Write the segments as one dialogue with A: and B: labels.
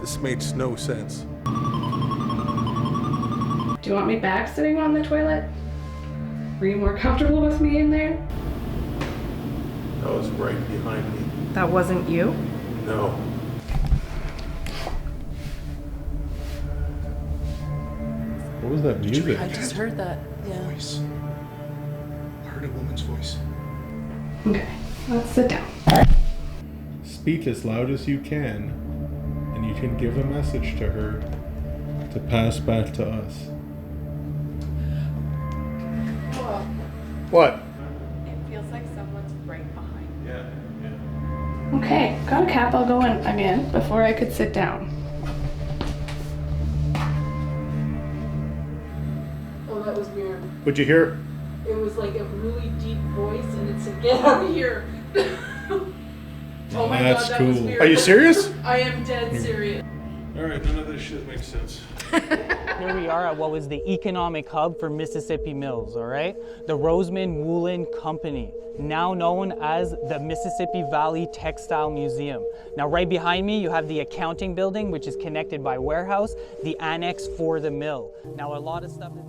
A: This makes no sense.
B: Do you want me back sitting on the toilet? Were you more comfortable with me in there?
A: That was right behind me.
B: That wasn't you?
A: No. What was that music?
C: I just heard that. Yeah.
D: Voice. I heard a woman's voice.
B: Okay, let's sit down.
A: Speak as loud as you can, and you can give a message to her to pass back to us. What?
C: It feels like someone's right behind.
A: Yeah.
B: Okay, got a cap. I'll go in again before I could sit down.
C: Oh, that was weird.
A: What'd you hear?
C: It was like a really deep voice, and it said, "Get out of here." Oh my
A: That's
C: god, that
A: cool.
C: was weird.
A: Are you serious?
C: I am dead serious.
A: Alright, none of this shit makes sense.
E: Here we are at what was the economic hub for Mississippi Mills, all right? The Rosamond Woollen Company, now known as the Mississippi Valley Textile Museum. Now right behind me, you have the accounting building, which is connected by warehouse, the annex for the mill. Now a lot of stuff is...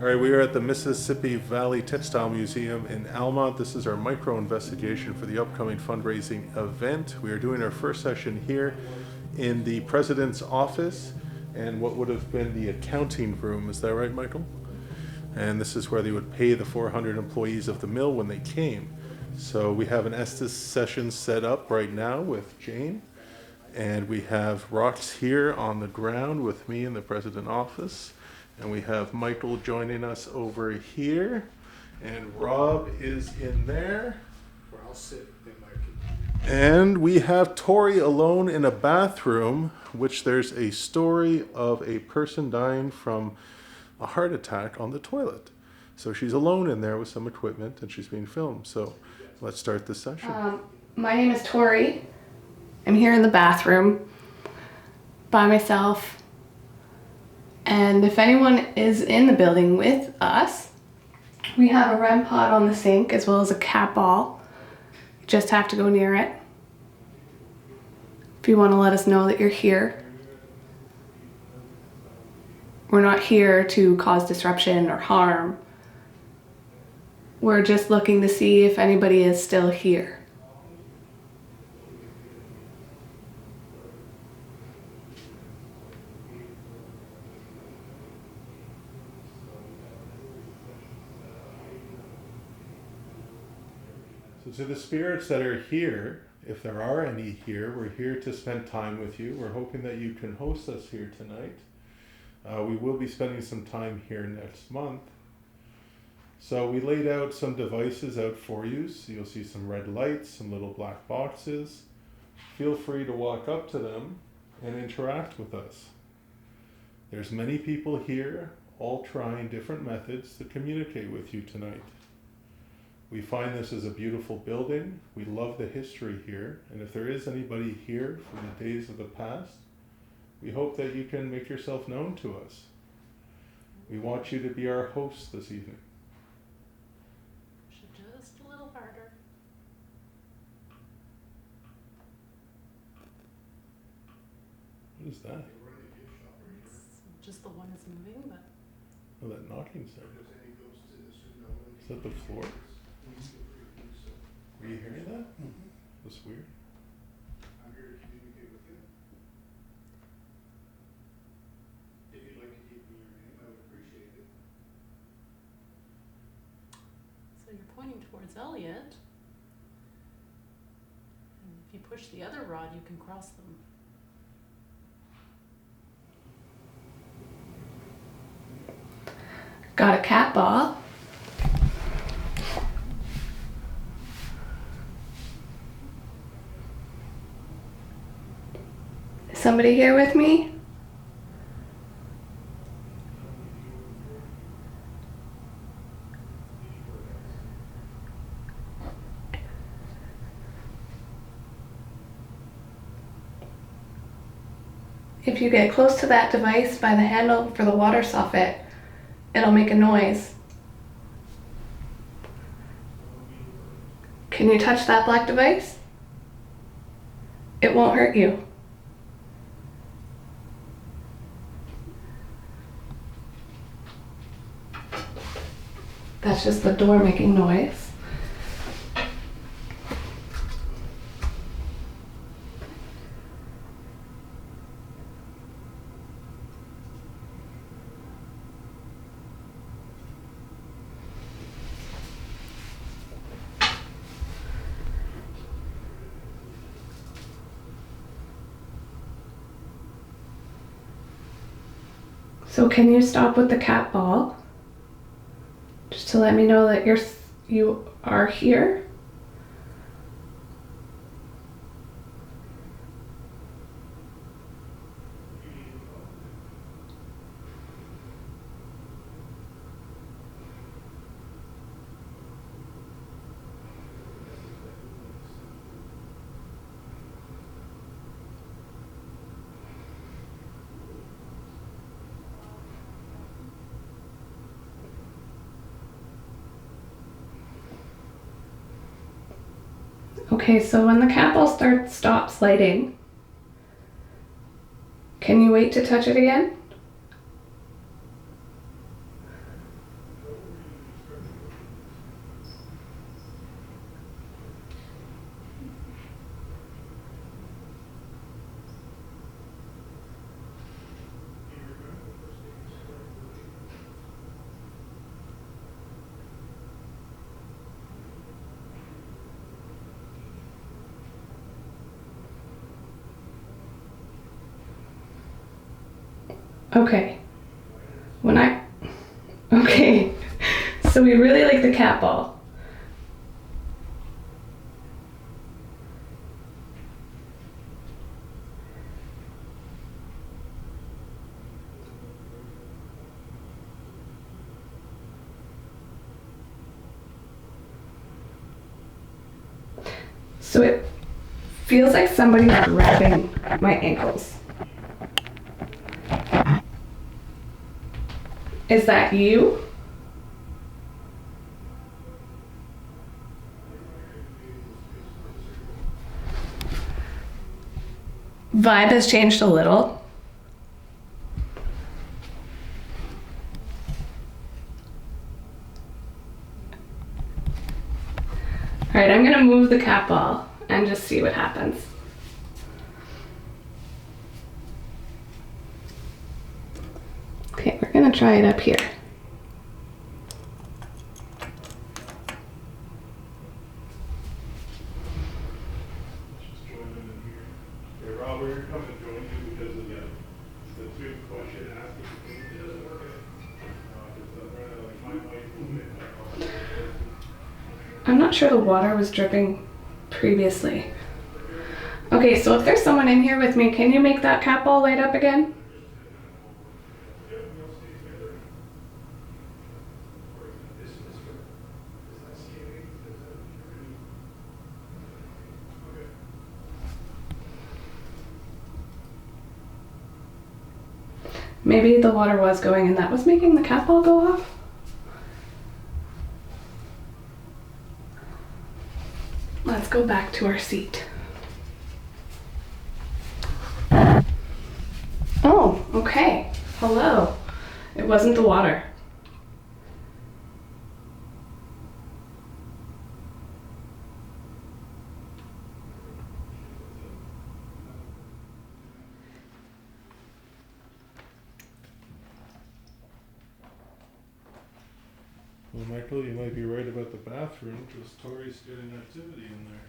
A: All right, we are at the Mississippi Valley Textile Museum in Almonte. This is our micro investigation for the upcoming fundraising event. We are doing our first session here in the president's office and what would have been the accounting room. Is that right, Michael? And this is where they would pay the 400 employees of the mill when they came. So we have an Estes session set up right now with Jane. And we have rocks here on the ground with me in the president's office. And we have Michael joining us over here, and Rob is in there.
D: Where I'll sit in my
A: And we have Tori alone in a bathroom, which there's a story of a person dying from a heart attack on the toilet. So she's alone in there with some equipment, and she's being filmed. So let's start this session.
B: My name is Tori. I'm here in the bathroom by myself. And if anyone is in the building with us, we have a REM pod on the sink as well as a cat ball. You just have to go near it. If you want to let us know that you're here. We're not here to cause disruption or harm. We're just looking to see if anybody is still here.
A: So to the spirits that are here, if there are any here, we're here to spend time with you. We're hoping that you can host us here tonight. We will be spending some time here next month. So we laid out some devices out for you. So you'll see some red lights, some little black boxes. Feel free to walk up to them and interact with us. There's many people here, all trying different methods to communicate with you tonight. We find this is a beautiful building. We love the history here. And if there is anybody here from the days of the past, we hope that you can make yourself known to us. We want you to be our host this evening.
C: Just a little harder.
A: What is that?
C: It's just the one that's moving, but
A: Oh, that knocking sound. Is that the floor? Were you hearing that?
D: Mm-hmm.
A: That's weird.
D: I'm here to communicate with you. If you'd like to give me your name, I would appreciate it.
C: so you're pointing towards Elliot. And if you push the other rod, you can cross them.
B: Got a cat ball. somebody here with me? If you get close to that device by the handle for the water soffit, it'll make a noise. Can you touch that black device? It won't hurt you. That's just the door making noise. So can you stop with the cat ball? Just to let me know that you are here. Okay, so when the cat ball stops lighting, can you wait to touch it again? Okay. Okay. So we really like the cat ball. So it feels like somebody's grabbing my ankles. Is that you? Vibe has changed a little. All right, I'm gonna move the cat ball and just see what happens. Okay, we're gonna try it up here.
A: Just join them in here. Hey, Rob, we're gonna come and join you because of the two question asking. It doesn't work. My mic will pick up.
B: I'm not sure the water was dripping previously. Okay, so if there's someone in here with me, can you make that cat ball light up again? Maybe the water was going and that was making the cat ball go off? Let's go back to our seat. Oh, okay. Hello. It wasn't the water.
A: Well, Michael, you might be right about the bathroom because Tori's getting activity in there.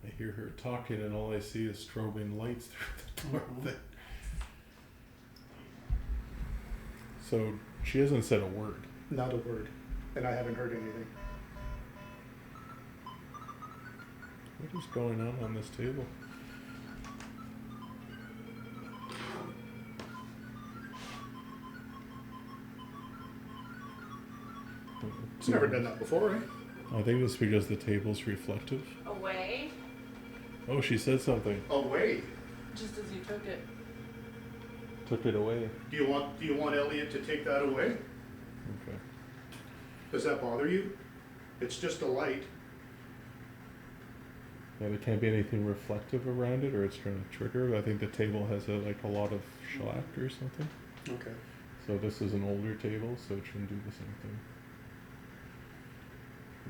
A: I hear her talking and all I see is strobing lights through the door thing. So she hasn't said a word.
D: Not a word. And I haven't heard anything.
A: What is going on this table?
D: It's never done that before, right?
A: I think it's because the table's reflective.
C: Away,
A: Oh, she said something.
D: Away.
C: just as you took it.
A: Took it away.
D: Do you want Elliot to take that away?
A: Okay.
D: Does that bother you? It's just a light.
A: Yeah, there can't be anything reflective around it, or it's going to trigger. I think the table has a lot of shellac or something.
D: Okay.
A: So this is an older table, so it shouldn't do the same thing.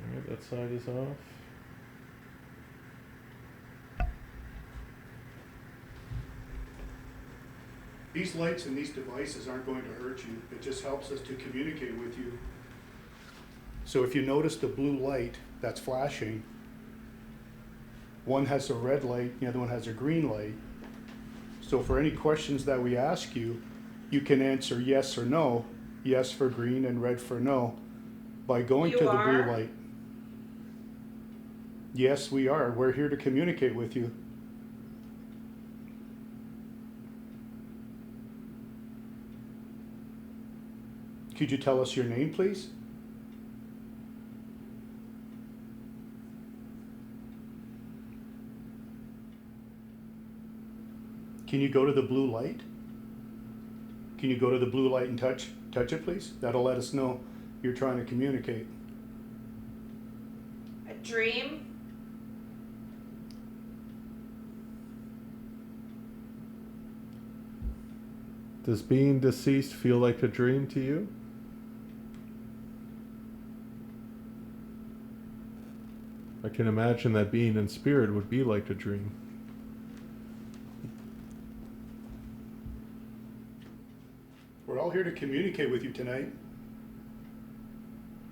A: Alright, that side is off.
D: These lights and these devices aren't going to hurt you. It just helps us to communicate with you. So if you notice the blue light that's flashing, one has a red light, the other one has a green light. So for any questions that we ask you, you can answer yes or no, yes for green and red for no, by going
C: You
D: to the
C: are?
D: blue light. Yes, we are. We're here to communicate with you. Could you tell us your name, please? Can you go to the blue light? Can you go to the blue light and touch it, please? That'll let us know you're trying to communicate.
C: A dream?
A: Does being deceased feel like a dream to you? I can imagine that being in spirit would be like a dream.
D: We're all here to communicate with you tonight.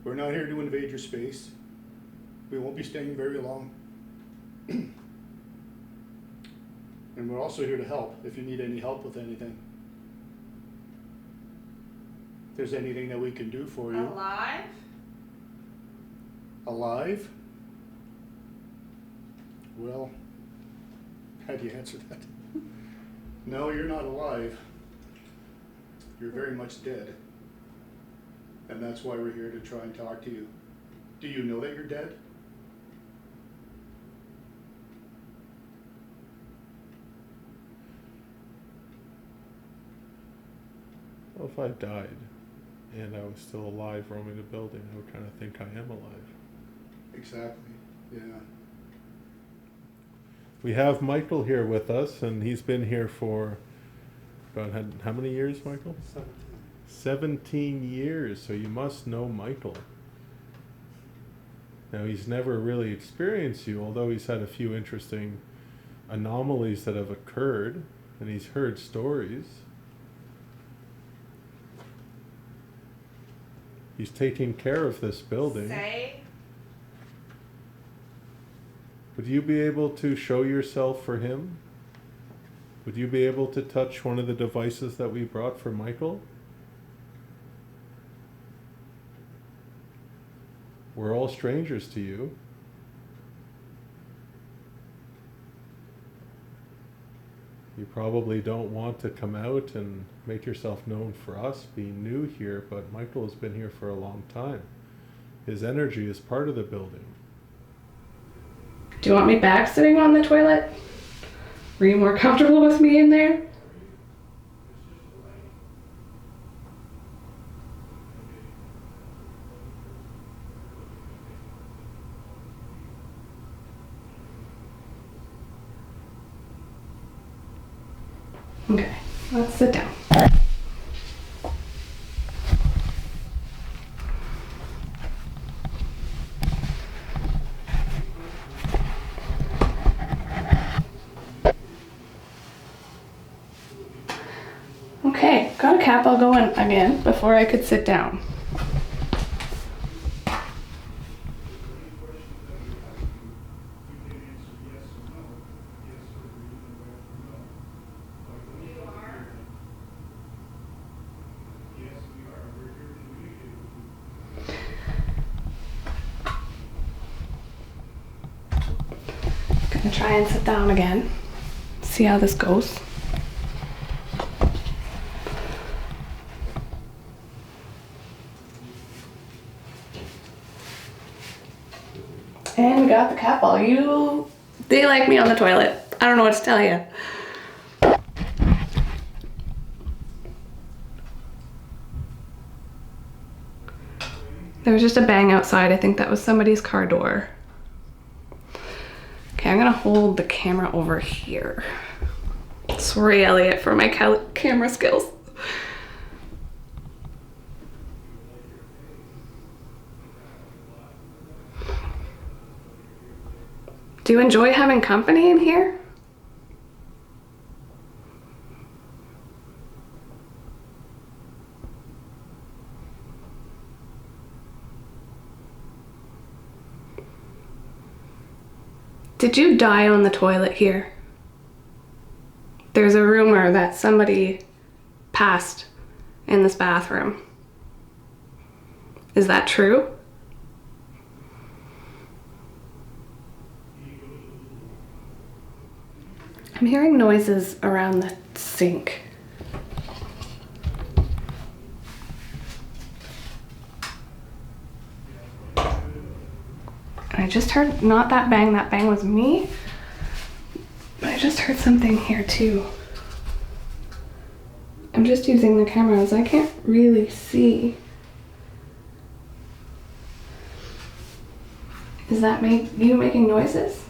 D: We're not here to invade your space. We won't be staying very long. And we're also here to help if you need any help with anything. If there's anything that we can do for you.
C: Alive?
D: Alive? Well, how do you answer that? No, you're not alive. You're very much dead. And that's why we're here to try and talk to you. Do you know that you're dead?
A: Well, if I died and I was still alive roaming the building, I would kind of think I am alive.
D: Exactly, yeah.
A: We have Michael here with us, and he's been here for about how many years, Michael? 17 years, so you must know Michael. Now, he's never really experienced you, although he's had a few interesting anomalies that have occurred, and he's heard stories. He's taking care of this building.
C: Say?
A: Would you be able to show yourself for him? Would you be able to touch one of the devices that we brought for Michael? We're all strangers to you. You probably don't want to come out and make yourself known for us being new here, but Michael has been here for a long time. His energy is part of the building.
B: Do you want me back sitting on the toilet? Were you more comfortable with me in there? Okay, let's sit down. Okay, got a cap. I'll go in again before I could sit down. gonna try and sit down again. See how this goes. And we got the couple. They like me on the toilet. I don't know what to tell you. There was just a bang outside. I think that was somebody's car door. Okay, I'm gonna hold the camera over here. Sorry, Elliot, for my camera skills. Do you enjoy having company in here? Did you die on the toilet here? There's a rumor that somebody passed in this bathroom. Is that true? I'm hearing noises around the sink. I just heard, not that bang was me. But I just heard something here too. I'm just using the camera as I can't really see. Is that you making noises?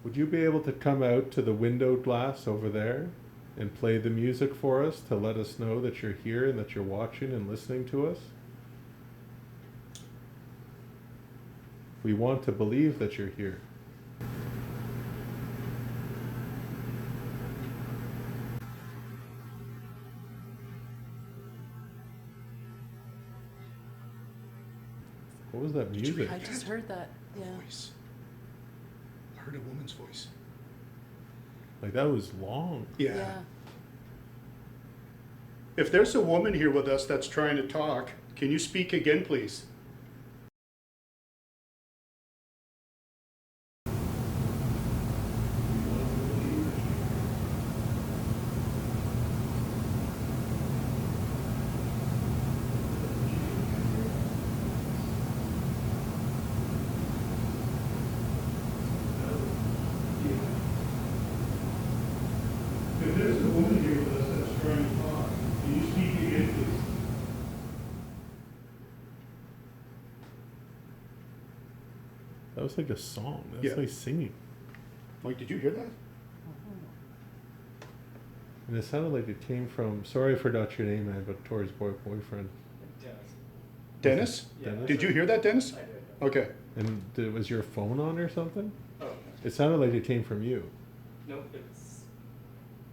A: Would you be able to come out to the window glass over there and play the music for us to let us know that you're here and that you're watching and listening to us? We want to believe that you're here. What was that music?
C: I just heard that. Yeah.
D: Voice. I heard a woman's voice.
A: Like, that was long.
C: Yeah.
D: If there's a woman here with us that's trying to talk, can you speak again, please? If there's a woman here with us that's trying to talk, can you speak again, please?
A: That was like a song. That's
D: Yeah.
A: like singing.
D: Mike, did you hear that?
A: And it sounded like it came from, sorry I forgot your name, man, but Tori's boyfriend.
D: Dennis?
A: Dennis?
D: Did you hear that, Dennis?
F: I did.
D: Okay.
A: And was your phone on or something?
F: Oh, okay.
A: It sounded like it came from you.
F: Nope, it's.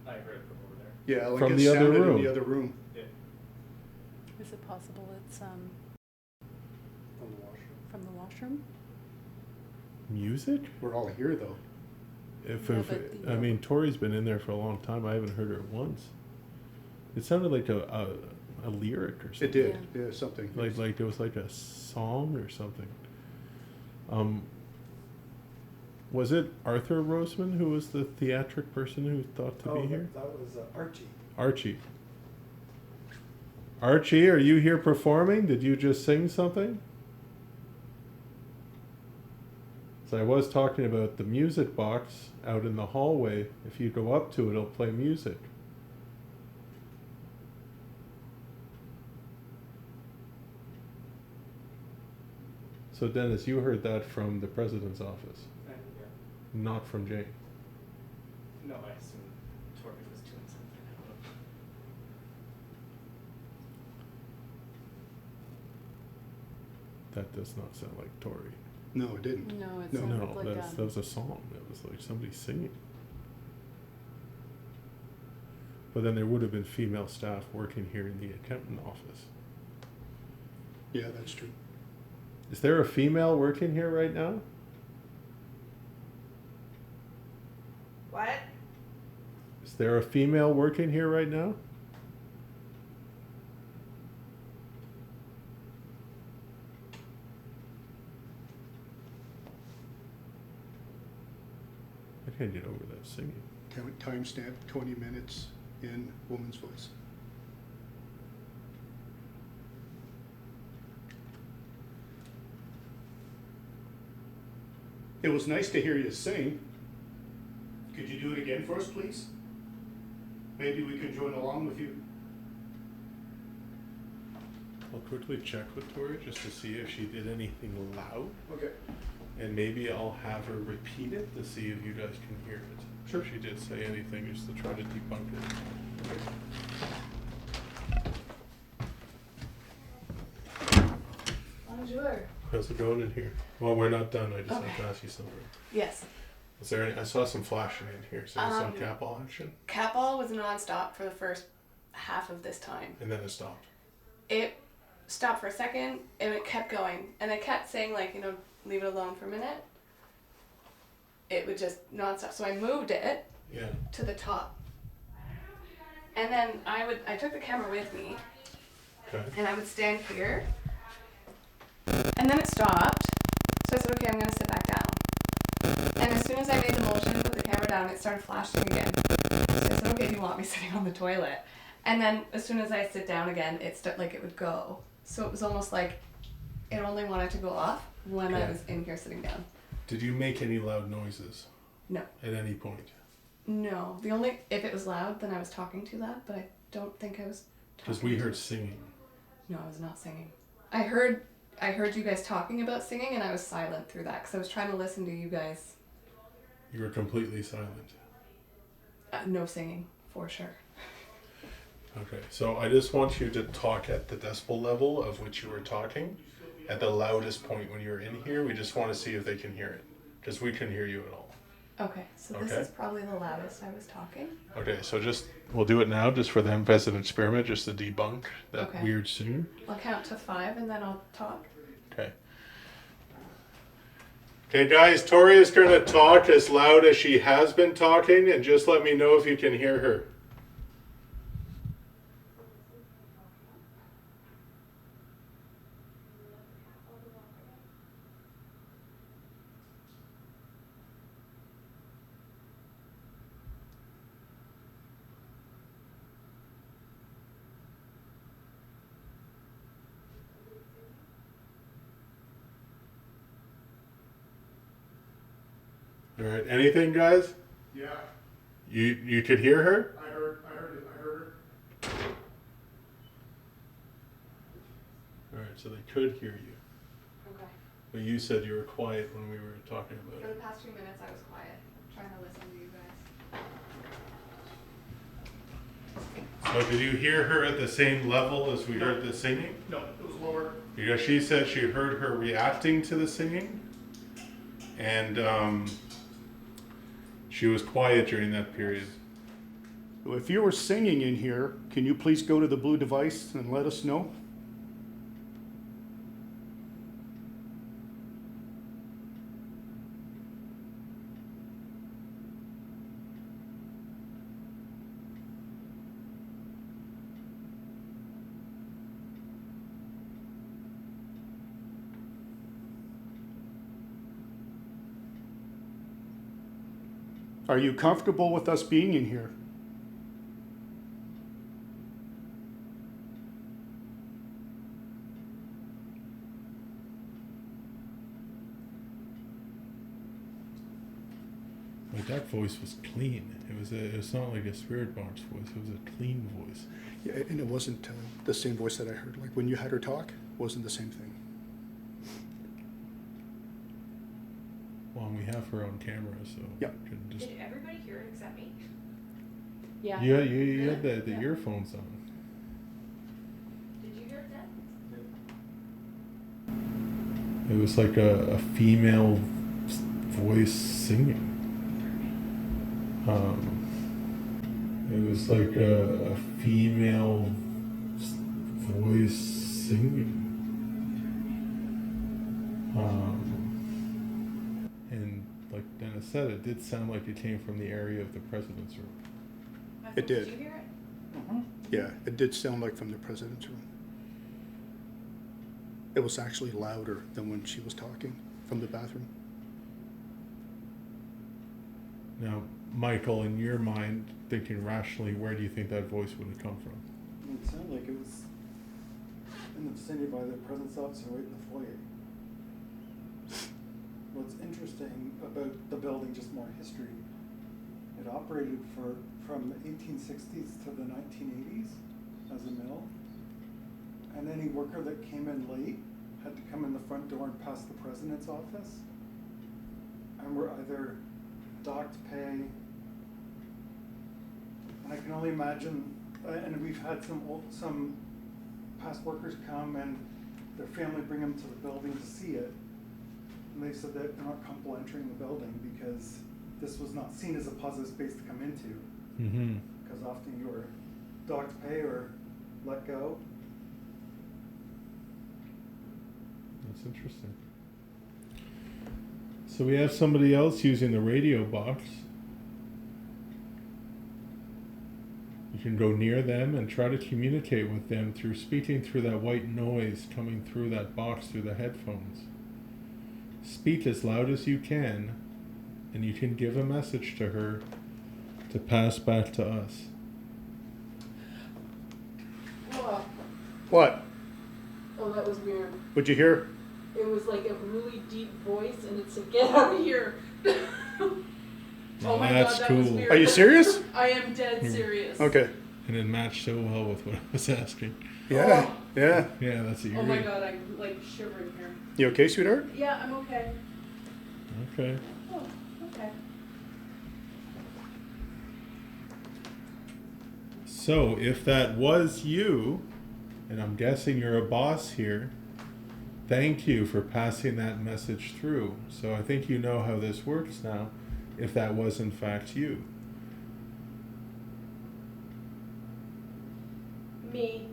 F: I heard it from over there.
D: Yeah, like
A: From
D: it
A: the other
D: sounded
A: room.
D: in the other room.
F: Yeah.
C: Is it possible it's
F: From the washroom.
C: from the washroom?
A: Music?
D: We're all here, though.
C: Yeah, but the-
A: I mean, Tori's been in there for a long time. I haven't heard her once. It sounded like a lyric or something.
D: It did. Yeah, something.
A: Like it was like a song or something. Was it Arthur Rosamond who was the theatric person who thought to be here?
F: That was Archie.
A: Archie. Archie, are you here performing? Did you just sing something? So I was talking about the music box out in the hallway. If you go up to it, it'll play music. So Dennis, you heard that from the president's office,
F: Yeah.
A: not from Jane.
F: No, I assume Tori was doing something.
A: That does not sound like Tori.
D: No, it didn't.
C: No, it
D: No.
C: sounded
A: No,
C: like
A: that was a song. That was like somebody singing. But then there would have been female staff working here in the accountant office.
D: Yeah, that's true.
A: Is there a female working here right now?
B: What?
A: Is there a female working here right now? I can't get over that singing.
D: Timestamp 20 minutes in woman's voice. It was nice to hear you sing. Could you do it again for us, please? Maybe we could join along with you.
A: I'll quickly check with Tori just to see if she did anything loud.
D: Okay.
A: And maybe I'll have her repeat it to see if you guys can hear it.
D: Sure.
A: If she did say anything, just to try to debunk it.
B: Bonjour.
A: How's it going in here? Well, we're not done. I just have
B: Okay.
A: to ask you something.
B: Yes.
A: Is there any? I saw some flashing in here. So there's some
B: Um,
A: cap ball action,
B: Cat ball was nonstop for the first half of this time.
A: and then it stopped.
B: It stopped for a second and it kept going. And I kept saying, like, leave it alone for a minute. It would just nonstop. So I moved it
A: Yeah.
B: to the top. And then I took the camera with me
A: Okay.
B: and I would stand here. And then it stopped. So I said, okay, I'm going to sit back down. And as soon as I made the motion to put the camera down, it started flashing again. So I said, okay, do you want me sitting on the toilet? And then as soon as I sit down again, it would go. So it was almost like it only wanted to go off when I
A: Okay.
B: was in here sitting down.
A: Did you make any loud noises
B: No.
A: at any point?
B: No. If it was loud, then I was talking too loud, but I don't think I was talking.
A: Because we heard singing.
B: No, I was not singing. I heard you guys talking about singing, and I was silent through that because I was trying to listen to you guys.
A: You were completely silent.
B: No singing, for sure.
A: Okay, so I just want you to talk at the decibel level of which you were talking, at the loudest point when you were in here. We just want to see if they can hear it, because we couldn't hear you at all.
B: Okay, so this
A: Okay.
B: is probably the loudest I was talking.
A: Okay, so we'll do it now, just for them as an experiment, just to debunk that
B: Okay.
A: weird singing.
B: I'll count to 5 and then I'll talk.
A: Okay. Okay, guys, Tori is going to talk as loud as she has been talking, and just let me know if you can hear her. All right, anything, guys?
D: Yeah,
A: You could hear her?
D: I heard her.
A: All right, so they could hear you.
B: Okay.
A: But you said you were quiet when we were talking about
B: For
A: it.
B: the past 2 minutes, I was quiet, trying to listen to you guys.
A: So did you hear her at the same level as we heard the singing?
D: No, it was lower.
A: Because she said she heard her reacting to the singing, and she was quiet during that period.
D: If you were singing in here, can you please go to the blue device and let us know? Are you comfortable with us being in here?
A: Like that voice was clean. It's not like a spirit box voice. It was a clean voice.
D: Yeah, and it wasn't the same voice that I heard. Like when you had her talk, wasn't the same thing.
A: Well, we have her on camera, so
D: Yeah.
A: we can just.
G: Did everybody hear it except me?
C: Yeah.
A: Yeah, you had the
C: Yeah.
A: earphones on.
G: Did you hear it then?
A: It was like a female voice singing. It was like a female voice singing. And like Dennis said, it did sound like it came from the area of the president's room.
G: Michael,
D: It did.
G: Did you hear it?
D: Yeah, it did sound like from the president's room. It was actually louder than when she was talking from the bathroom.
A: Now, Michael, in your mind, thinking rationally, where do you think that voice would have come from?
H: It sounded like it was in the vicinity by the president's office right in the foyer. What's interesting about the building, just more history, it operated from the 1860s to the 1980s as a mill. And any worker that came in late had to come in the front door and pass the president's office. And were either docked pay, and I can only imagine, and we've had some past workers come and their family bring them to the building to see it. And they said that they're not comfortable entering the building because this was not seen as a positive space to come into.
A: Mm-hmm.
H: Because often you were docked pay or let go.
A: That's interesting. So we have somebody else using the radio box. You can go near them and try to communicate with them through speaking through that white noise coming through that box through the headphones. Speak as loud as you can, and you can give a message to her to pass back to us.
C: Oh,
D: What?
C: oh, that was weird.
D: What'd you hear?
C: It was like a really deep voice, and it said, "Get out of here." Oh my
A: That's
C: god, that was
A: cool.
C: weird.
D: Are you serious?
C: I am dead serious.
D: Okay.
A: And it matched so well with what I was asking.
D: Yeah.
C: Oh.
D: Yeah.
A: Yeah, that's a
C: Oh my god, I'm like shivering here.
D: You okay, sweetheart?
C: Yeah, I'm okay.
A: Okay.
C: Oh, okay.
A: So, if that was you, and I'm guessing you're a boss here, thank you for passing that message through. So I think you know how this works now, if that was in fact you.
C: Me.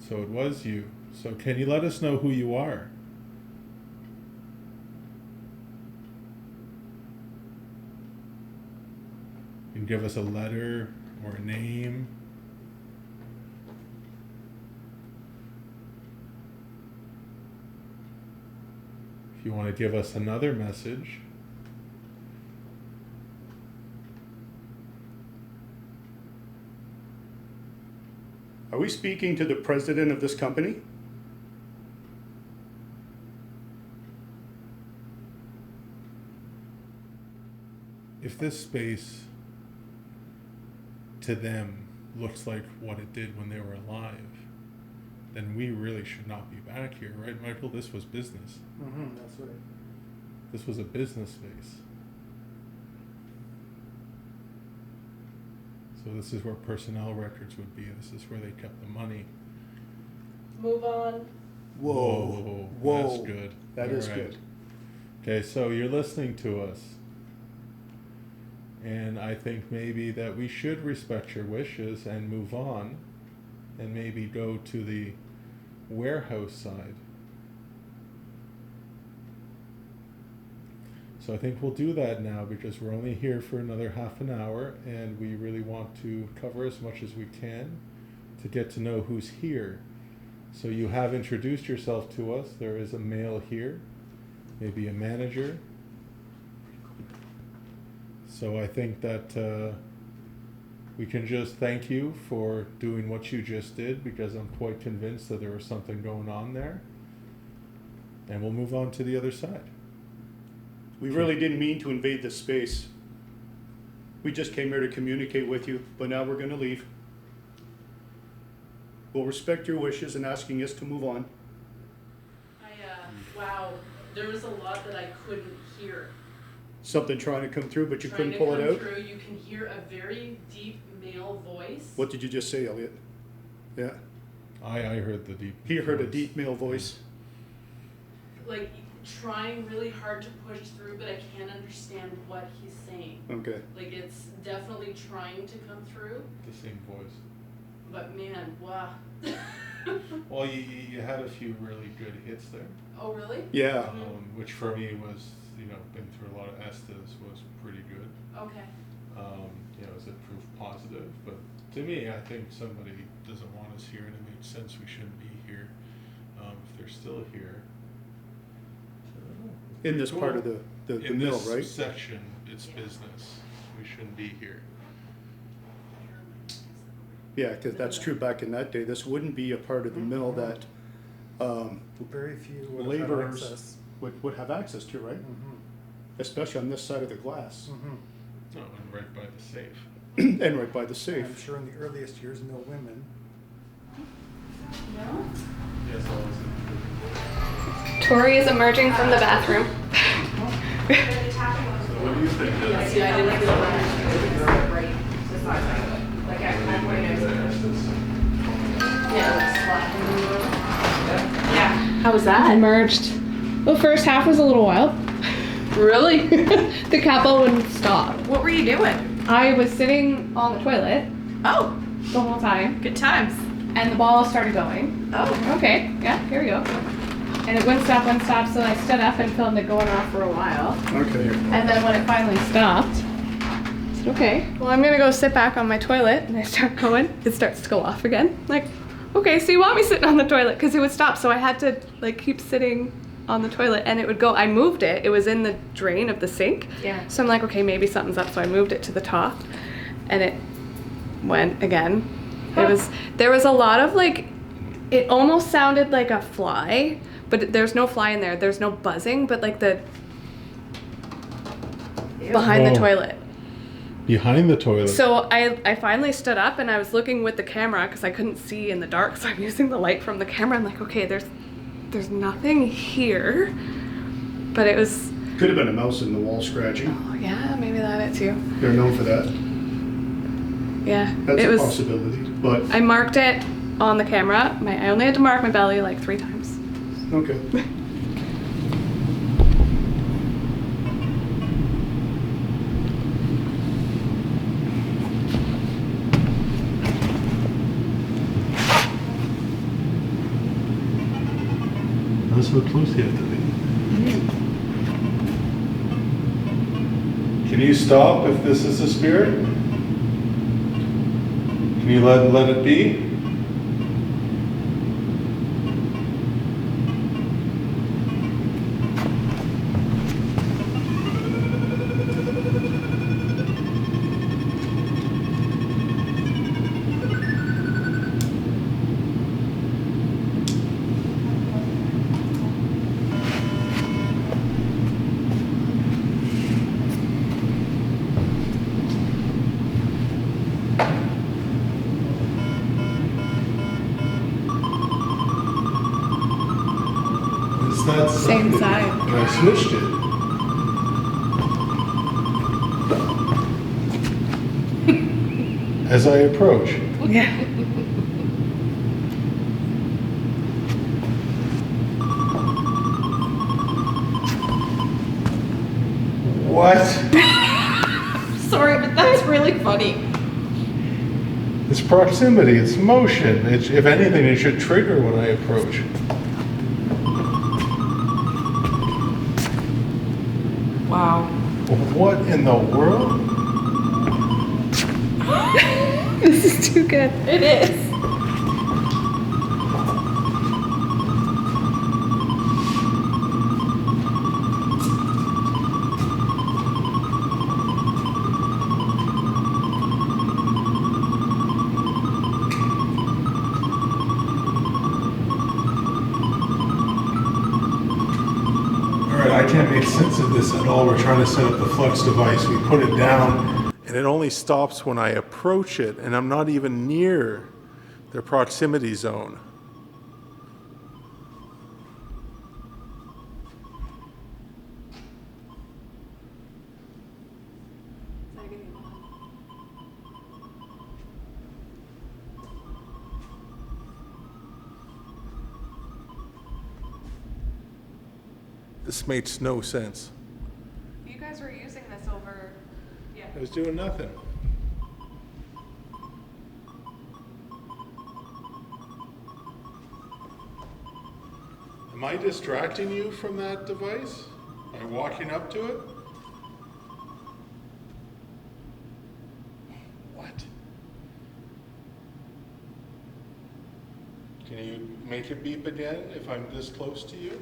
A: So it was you. So can you let us know who you are? You can give us a letter or a name. If you want to give us another message,
D: Are we speaking to the president of this company?
A: if this space to them looks like what it did when they were alive, then we really should not be back here, right, Michael? This was business.
H: That's right.
A: This was a business space. So this is where personnel records would be. This is where they kept the money.
C: Move on.
D: Whoa.
A: That's good.
D: That is
A: All
D: good.
A: Okay, so you're listening to us. And I think maybe that we should respect your wishes and move on and maybe go to the warehouse side. So I think we'll do that now because we're only here for another half an hour and we really want to cover as much as we can to get to know who's here. So you have introduced yourself to us. There is a male here, maybe a manager. So I think that we can just thank you for doing what you just did because I'm quite convinced that there was something going on there. And we'll move on to the other side.
D: We really didn't mean to invade this space. We just came here to communicate with you, but now we're gonna leave. We'll respect your wishes in asking us to move on.
C: Wow, there was a lot that I couldn't hear.
D: Something trying to come through, but you couldn't
C: Trying to
D: pull it
C: come
D: out?
C: through, you can hear a very deep male voice.
D: What did you just say, Elliot? Yeah,
A: I heard the deep.
D: he heard a
A: voice.
D: deep male voice.
C: Like trying really hard to push through, but I can't understand what he's saying.
D: Okay.
C: Like it's definitely trying to come through,
A: The same voice.
C: but man, wow.
A: Well, you had a few really good hits there,
C: Oh really?
D: Yeah,
A: which for me was, been through a lot of Estes, was pretty good.
C: Okay.
A: As a proof positive. But to me, I think somebody doesn't want us here, and it makes sense we shouldn't be here. If they're still here.
D: in this part of the
A: In
D: mill,
A: this
D: right?
A: section, it's business. We shouldn't be here.
D: Yeah, because that's true back in that day. This wouldn't be a part of the mill that
H: Very few would have had
D: laborers
H: access.
D: would have access to, right? Especially on this side of the glass.
A: No, and right by the safe.
D: And right by the safe.
H: I'm sure in the earliest years, no women.
C: No?
A: Yes, always.
B: Tori is emerging from the bathroom.
A: So what do you think?
C: Yeah, see, I didn't feel that.
G: Right, it's not right. Like I'm going
C: Yeah.
B: How was that? Emerged. The first half was a little wild.
C: Really?
B: The couple wouldn't stop.
G: What were you doing?
B: I was sitting on the toilet
G: Oh,
B: the whole time,
G: good times.
B: and the ball started going.
G: Oh,
B: Okay, yeah, here we go. And it wouldn't stop, so I stood up and filmed it going off for a while.
D: Okay.
B: And then when it finally stopped, I said, okay, well, I'm gonna go sit back on my toilet. And I start going, it starts to go off again. Like, okay, so you want me sitting on the toilet? Because it would stop, so I had to keep sitting on the toilet, and it would go. I moved it. It was in the drain of the sink.
G: Yeah.
B: So I'm like, okay, maybe something's up. So I moved it to the top, and it went again. There was a lot of it almost sounded like a fly, but there's no fly in there. There's no buzzing, but the behind the
A: Oh.
B: toilet.
A: Behind the toilet.
B: So I finally stood up, and I was looking with the camera because I couldn't see in the dark. So I'm using the light from the camera. I'm like, okay, there's nothing here, but it was.
D: Could have been a mouse in the wall scratching.
B: Oh yeah, maybe that it too.
D: They're known for that.
B: Yeah,
D: That's
B: it
D: a
B: was.
D: possibility. But
B: I marked it on the camera. I only had to mark my belly 3 times.
D: okay.
A: That's how close you have to be. Can you stop if this is a spirit? Can you let it be? It's not
B: Same
A: something.
B: side.
A: And I switched it. As I approach.
B: Yeah.
A: What?
G: sorry, but that's really funny.
A: It's proximity, it's motion. If anything, it should trigger when I approach.
G: Wow.
A: What in the world?
B: This is too good.
G: It is.
A: Alright, I can't make sense of this at all. We're trying to set up the flux device. We put it down and it only stops when I approach it and I'm not even near the proximity zone. This makes no sense.
B: You guys were using this over. Yeah.
A: I was doing nothing. Am I distracting you from that device by walking up to it? What? Can you make it beep again if I'm this close to you?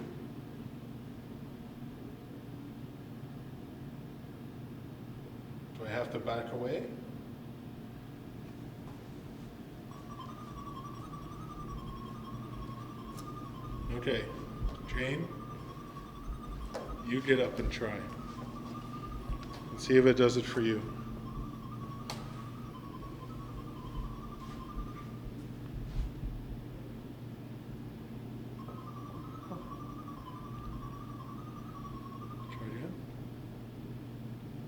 A: Do I have to back away? Okay, Jane, you get up and try. And see if it does it for you. Try again.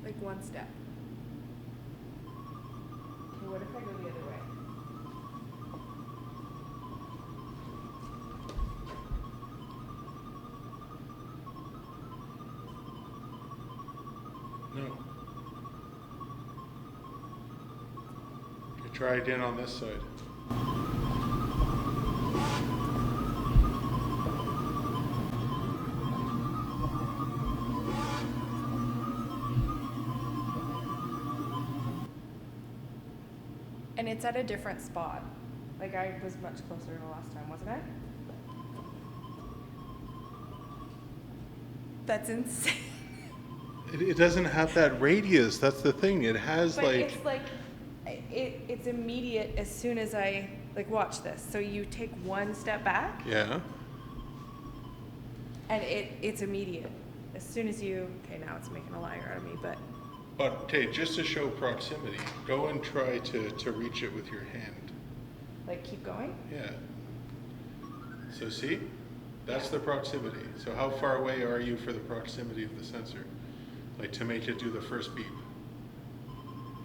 G: Like one step. Okay, what if I go the other way?
A: No. Okay, try again on this side.
G: And it's at a different spot. Like I was much closer the last time, wasn't I? That's insane.
A: It doesn't have that radius. That's the thing. It has
G: But
A: like.
G: it's like, it's immediate as soon as I, like watch this. So you take one step back
A: Yeah.
G: and it's immediate. As soon as you, okay, now it's making a liar out of me, but
A: But okay, just to show proximity, go and try to reach it with your hand.
G: like keep going.
A: Yeah. So see, that's the proximity. So how far away are you for the proximity of the sensor? Like to make it do the first beep.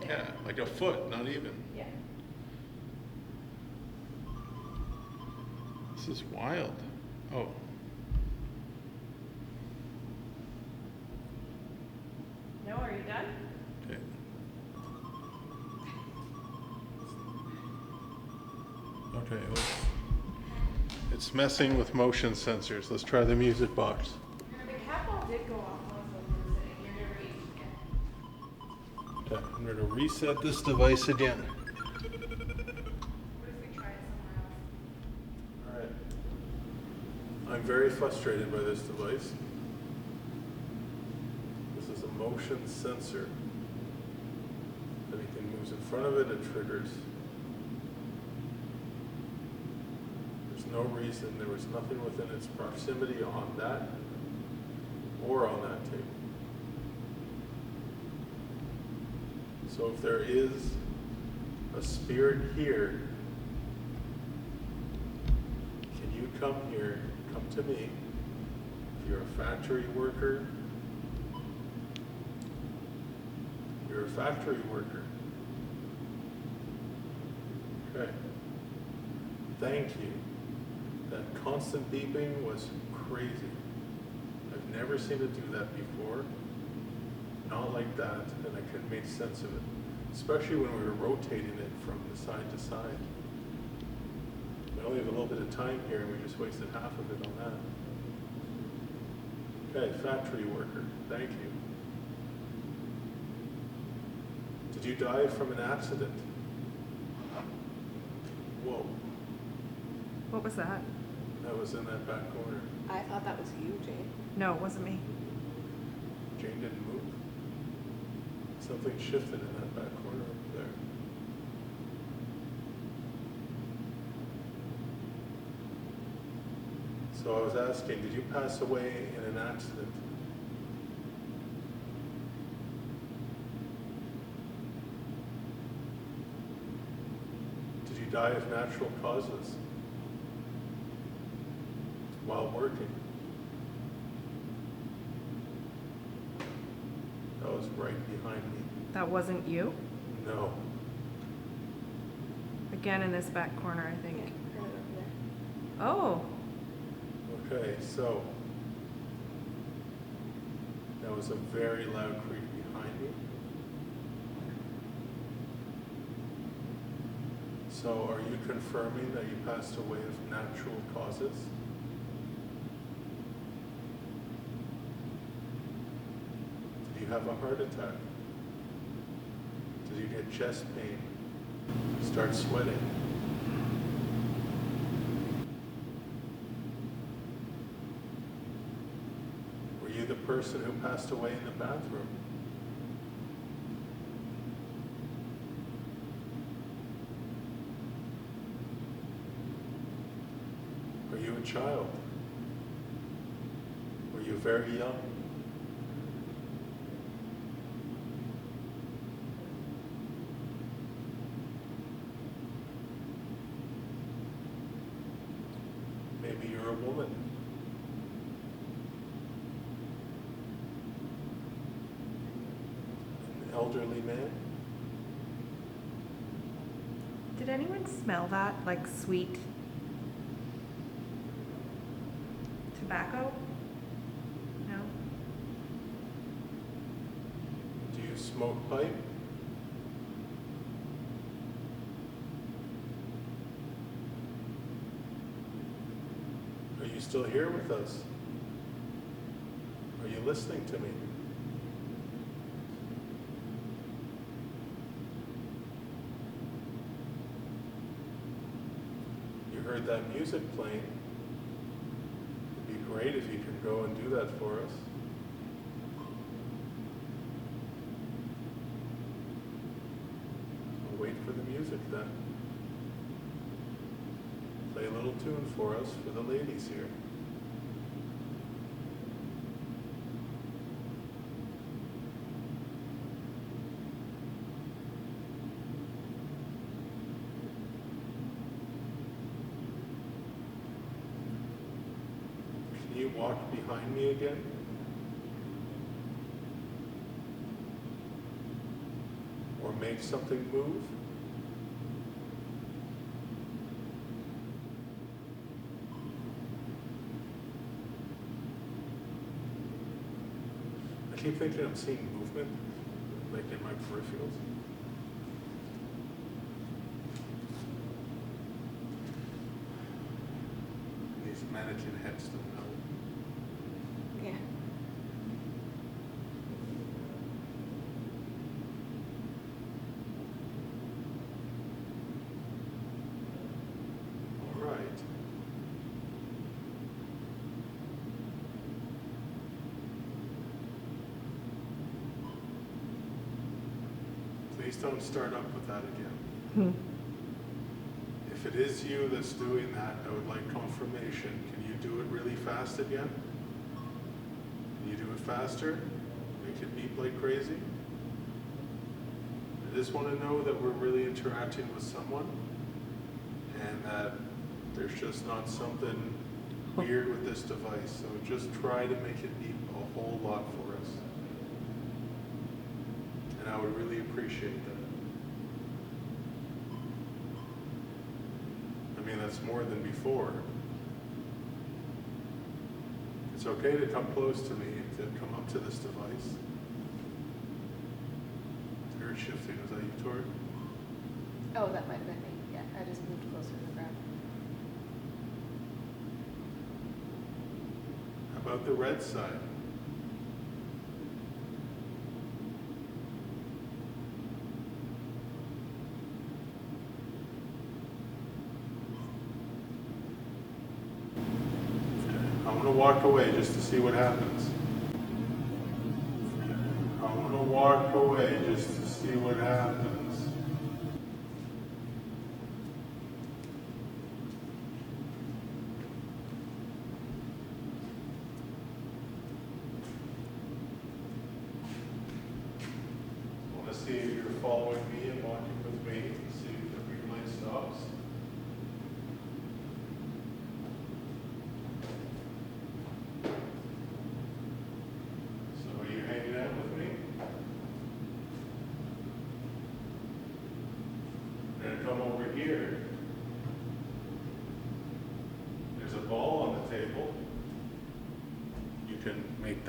A: Yeah, like a foot, not even.
G: Yeah.
A: This is wild. Oh.
G: No, are you done?
A: Okay. Okay, it's messing with motion sensors. Let's try the music box.
G: The cat ball did go off once when we were sitting here. Never ate again.
A: Okay, I'm going to reset this device again.
G: What if we try it somewhere else?
A: All right. I'm very frustrated by this device. This is a motion sensor. If anything moves in front of it, it triggers. There's no reason, there was nothing within its proximity on that or on that table. So if there is a spirit here, can you come here, come to me? If you're a factory worker, you're a factory worker. Okay. Thank you. That constant beeping was crazy. I've never seen it do that before. Not like that, and I couldn't make sense of it. Especially when we were rotating it from the side to side. We only have a little bit of time here, and we just wasted half of it on that. Okay, factory worker, thank you. Did you die from an accident? Whoa,
G: What was that?
A: that was in that back corner.
B: I thought that was you, Jane.
G: No, it wasn't me.
A: Jane didn't move. Something shifted in that back corner over there. So I was asking, did you pass away in an accident? die of natural causes while working? That was right behind me.
G: That wasn't you?
A: No.
G: Again in this back corner, I think.
B: Right over there.
G: Oh,
A: Okay, so that was a very loud creak behind me. So are you confirming that you passed away of natural causes? Did you have a heart attack? Did you get chest pain? Start sweating? Were you the person who passed away in the bathroom? Were you a child? Were you very young? Maybe you're a woman. An elderly man.
G: did anyone smell that? Like sweet tobacco? No?
A: Do you smoke pipe? Are you still here with us? Are you listening to me? You heard that music playing. It'd be great if you could go and do that for us. We'll wait for the music then. Play a little tune for us for the ladies here. Can you walk behind me again? Or make something move? I keep thinking I'm seeing movement, like in my peripherals. These mannequin heads don't know.
B: Yeah.
A: All right. Please don't start up with that again. If it is you that's doing that, I would like confirmation. Can you do it really fast again? Can you do it faster? Make it beep like crazy? I just want to know that we're really interacting with someone and that there's just not something weird with this device. So just try to make it beep a whole lot for us. And I would really appreciate that. I mean, that's more than before. It's okay to come close to me, to come up to this device. Third shifting, is that you, Tori?
B: Oh, that might have been me. Yeah, I just moved closer to the ground.
A: How about the red side? I want to walk away just to see what happens. I want to walk away just to see what happens. I want to see if you're following me and walking with me. See if the green light stops.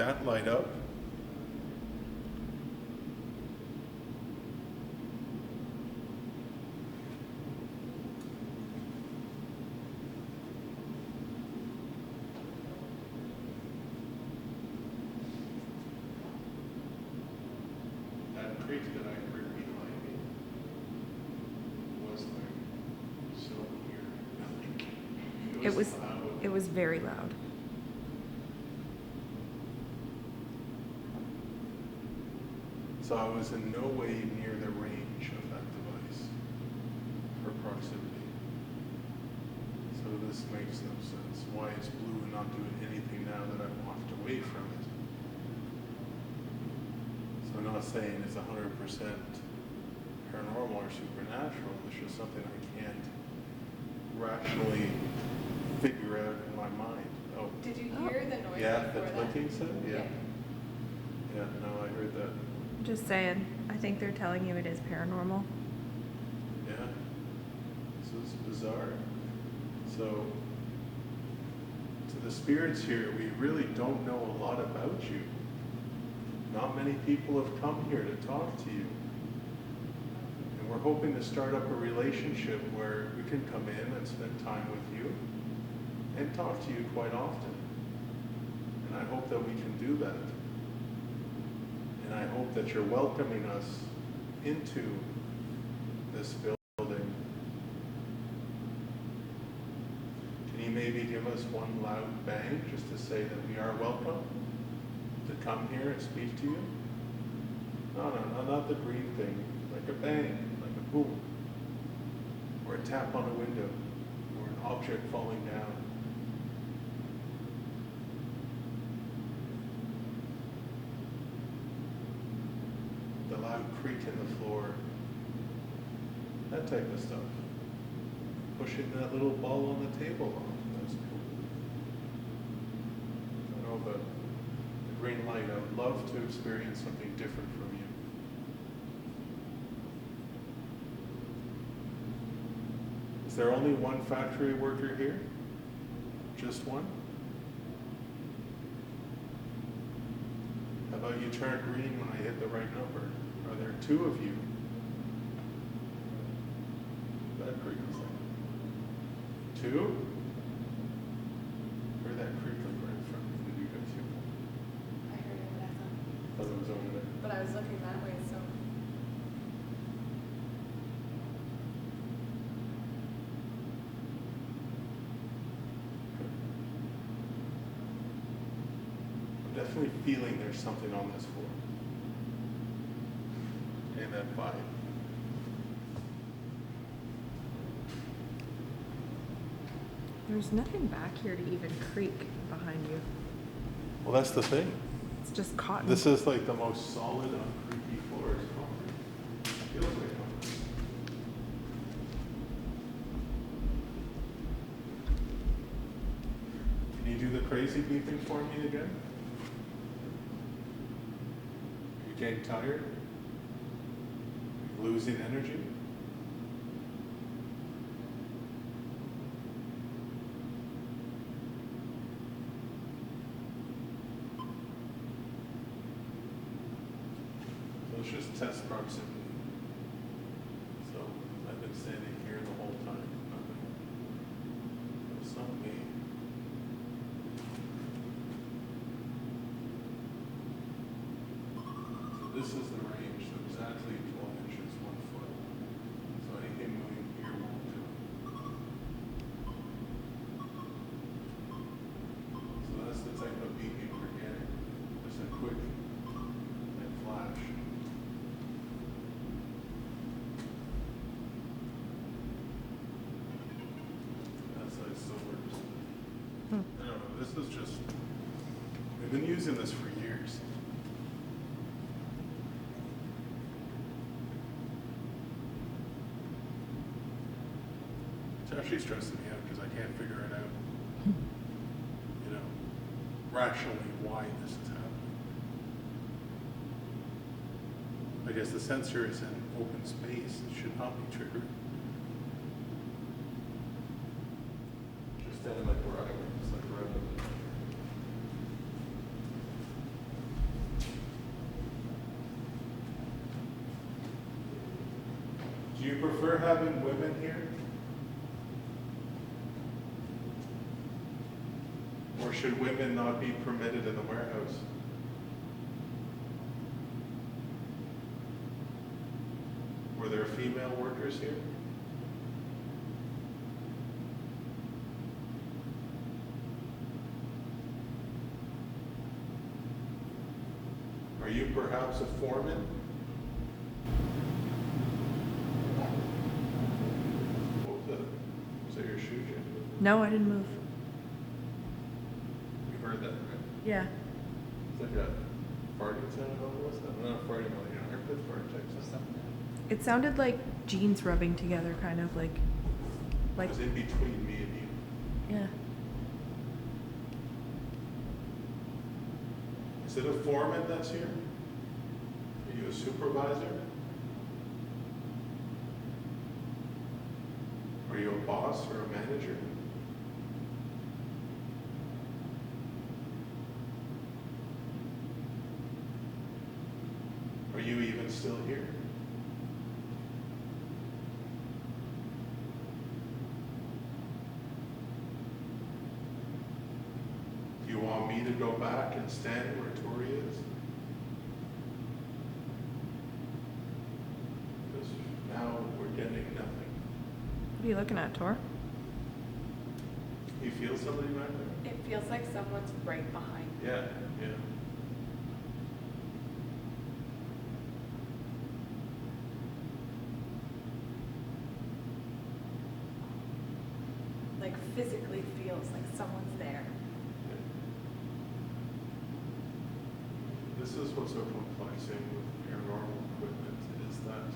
A: that light up. That creek that I heard behind me was like so weird.
G: It was very loud.
A: So I was in no way near the range of that device or proximity. So this makes no sense. Why it's blue and not doing anything now that I've walked away from it. So I'm not saying it's 100% paranormal or supernatural. It's just something I can't rationally figure out in my mind. Oh,
B: Did you hear the noise
A: yeah, the
B: before that?
A: clicking sound? Yeah. Yeah, no, I heard that.
G: Just saying, I think they're telling you it is paranormal.
A: Yeah, this is bizarre. So, to the spirits here, we really don't know a lot about you. Not many people have come here to talk to you. And we're hoping to start up a relationship where we can come in and spend time with you and talk to you quite often. And I hope that we can do that. And I hope that you're welcoming us into this building. Can you maybe give us one loud bang just to say that we are welcome to come here and speak to you? No, not the green thing. Like a bang, like a boom. Or a tap on a window. Or an object falling down. The loud creak in the floor, that type of stuff. Pushing that little ball on the table off, that's cool. I know the green light, I would love to experience something different from you. Is there only one factory worker here? Just one? How about you turn green when I hit the right number? Are there two of you? That creek is like two? Where'd that creek come right from? Did you guys hear that?
B: I heard it, but I
A: Thought it was over there.
B: but I was looking that way, so.
A: I'm definitely feeling there's something on this floor. And that vibe.
G: There's nothing back here to even creak behind you.
A: Well, that's the thing.
G: It's just cotton.
A: This is like the most solid, uncreaky floor. It's concrete. Feels like concrete. Can you do the crazy beeping for me again? Are you getting tired? Are you losing energy? Let's just test proximity. So I've been standing here the whole time. Nothing. It's not me. So this is the range. So exactly 12 inches, 1 foot. So anything moving here won't do it. So that's the type of beeping we're getting. Just a quick flash. That's how it still works. I don't know, this is just, we've been using this for years. It's actually stressing me out because I can't figure it out. You know, rationally why this is happening. I guess the sensor is in open space, it should not be triggered. Just standing like where I was, like right over there. Do you prefer having women here? Or should women not be permitted in the warehouse? Were there female workers here? Are you perhaps a foreman? What was that? Was that your shoe jam?
G: No, I didn't move.
A: You heard that, right?
G: Yeah.
A: It's like a farting sound, or what's that? Not a farting, but you know, armpit fart type stuff.
G: It sounded like jeans rubbing together, kind of like.
A: It was in between me and you.
G: Yeah.
A: Is it a foreman that's here? Are you a supervisor? Are you a boss or a manager? Are you even still here? Do you want me to go back and stand where Tori is? Because now we're getting nothing.
G: What are you looking at, Tor?
A: You feel somebody back there?
B: It feels like someone's right behind me.
A: Yeah, yeah.
B: Like physically feels like someone's there.
A: This is what's so complexing with paranormal equipment is that,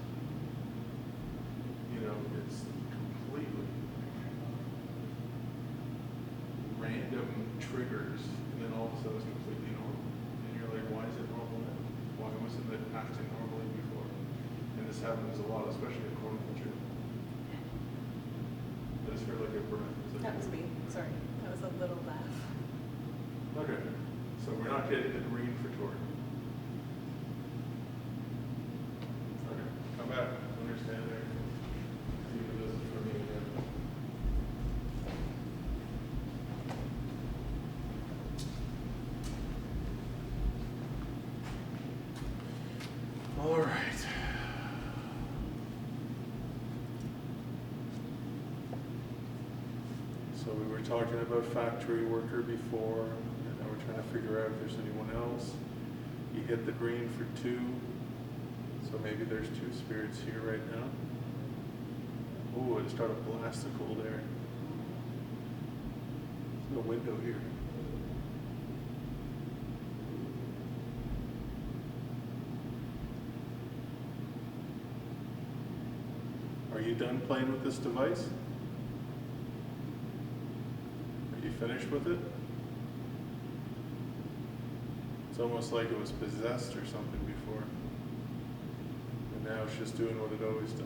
A: you know, it's completely random triggers, and then all of a sudden it's completely normal. And you're like, why is it normal now? Why wasn't it acting normally before? And this happens a lot, especially in cornhole gym. I just heard like a breath.
B: That was me. Sorry. That was a little laugh.
A: Okay, so we're not getting the green for Tori. Okay, come back. Understand there. See if this is for me again. All right. So we were talking about factory worker before, and now we're trying to figure out if there's anyone else. You hit the green for 2, so maybe there's 2 spirits here right now. Oh, I just got a blast of cold air. There's no window here. Are you done playing with this device? Are you finished with it? It's almost like it was possessed or something before. And now it's just doing what it always does.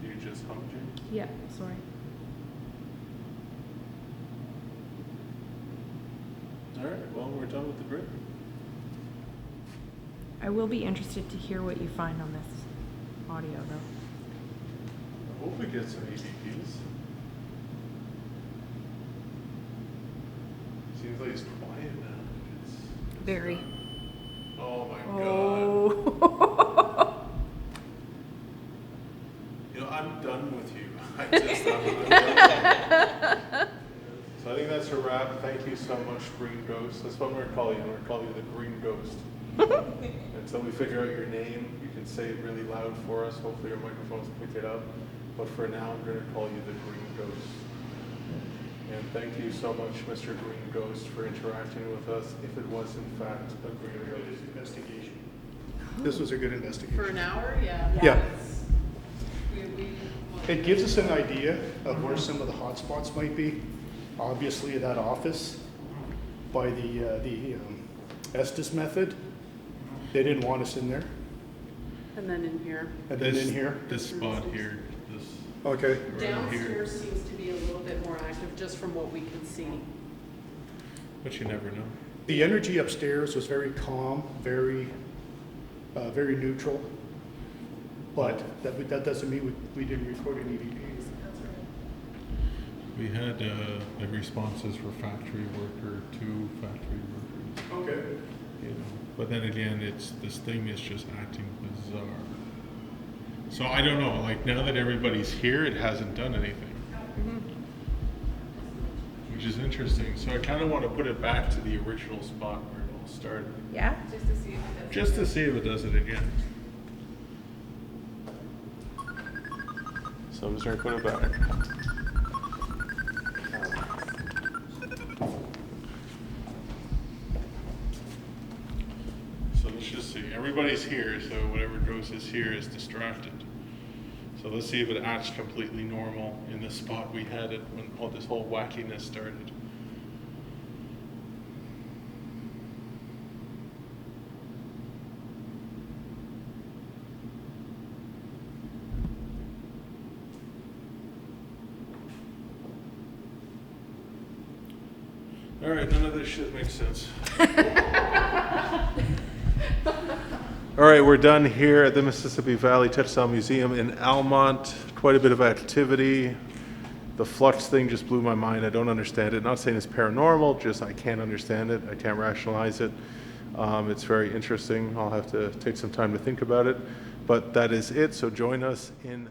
A: You just humped you?
G: Yeah, sorry.
A: All right, well, we're done with the grid.
G: I will be interested to hear what you find on this audio, though.
A: I hope we get some EVPs. Seems like it's quiet now. It's
G: Very.
A: oh my god.
G: Oh.
A: You know, I'm done with you. I'm done. So I think that's a wrap. Thank you so much, Green Ghost. That's what I'm going to call you. I'm going to call you the Green Ghost. Until we figure out your name, you can say it really loud for us. Hopefully your microphones pick it up. But for now, I'm going to call you the Green Ghost. And thank you so much, Mr. Green Ghost, for interacting with us, if it was in fact a Green Ghost.
D: Investigation. This was a good investigation.
C: For an hour, yeah.
D: Yeah.
C: It's-
D: It gives us an idea of where some of the hot spots might be. Obviously, that office by the Estes method, they didn't want us in there.
C: And then in here.
D: And then in here?
A: This spot here, this,
D: Okay.
A: right here.
C: Downstairs seems to be a little bit more active, just from what we can see.
A: But you never know.
D: The energy upstairs was very calm, very neutral. But that doesn't mean we didn't record any EVPs.
A: We had like responses for factory worker, 2 factory workers.
D: Okay.
A: You know, but then again, this thing is just acting bizarre. So I don't know. Like now that everybody's here, it hasn't done anything, which is interesting. So I kind of want to put it back to the original spot where it all started,
G: Yeah?
A: just to see if it does it again. So I'm just gonna put it back. So let's just see. Everybody's here, so whatever goes is here is distracted. So let's see if it acts completely normal in the spot we had it when all this whole wackiness started. All right, none of this shit makes sense. All right, we're done here at the Mississippi Valley Textile Museum in Almonte. Quite a bit of activity. The flux thing just blew my mind. I don't understand it. Not saying it's paranormal, just I can't understand it. I can't rationalize it. It's very interesting. I'll have to take some time to think about it. But that is it, so join us in